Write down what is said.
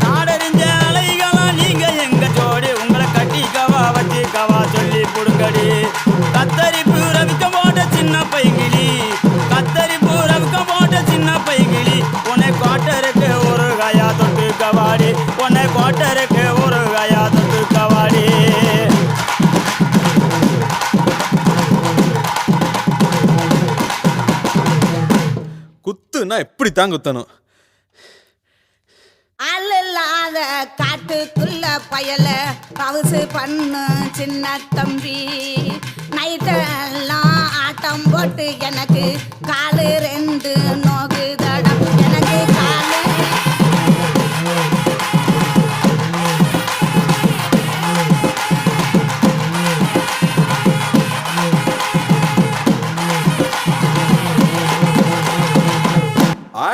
நாடறிஞ்ச அலைகளா நீங்க எங்க ஜோடி உங்களை கட்டிக்கவா வச்சுக்கவா சொல்லி புடுங்கடி கத்தரிப்பு ரவிக்க போட்ட சின்ன பைகிளி கத்தரிப்பு ரவிக்க போட்ட சின்ன பைகிளி உன்னை கோட்டருக்கு ஒரு கயா தொட்டு கவாடி உன்னை கோட்டருக்கு ஒரு கயா தொட்டு கவாடி குத்துனா எப்படித்தான் குத்தணும்? அல்லாத காட்டுக்குள்ள பயல பவுசு பண்ணு சின்ன தம்பி நைட்டெல்லாம் ஆட்டம் போட்டு எனக்கு காலு ரெண்டு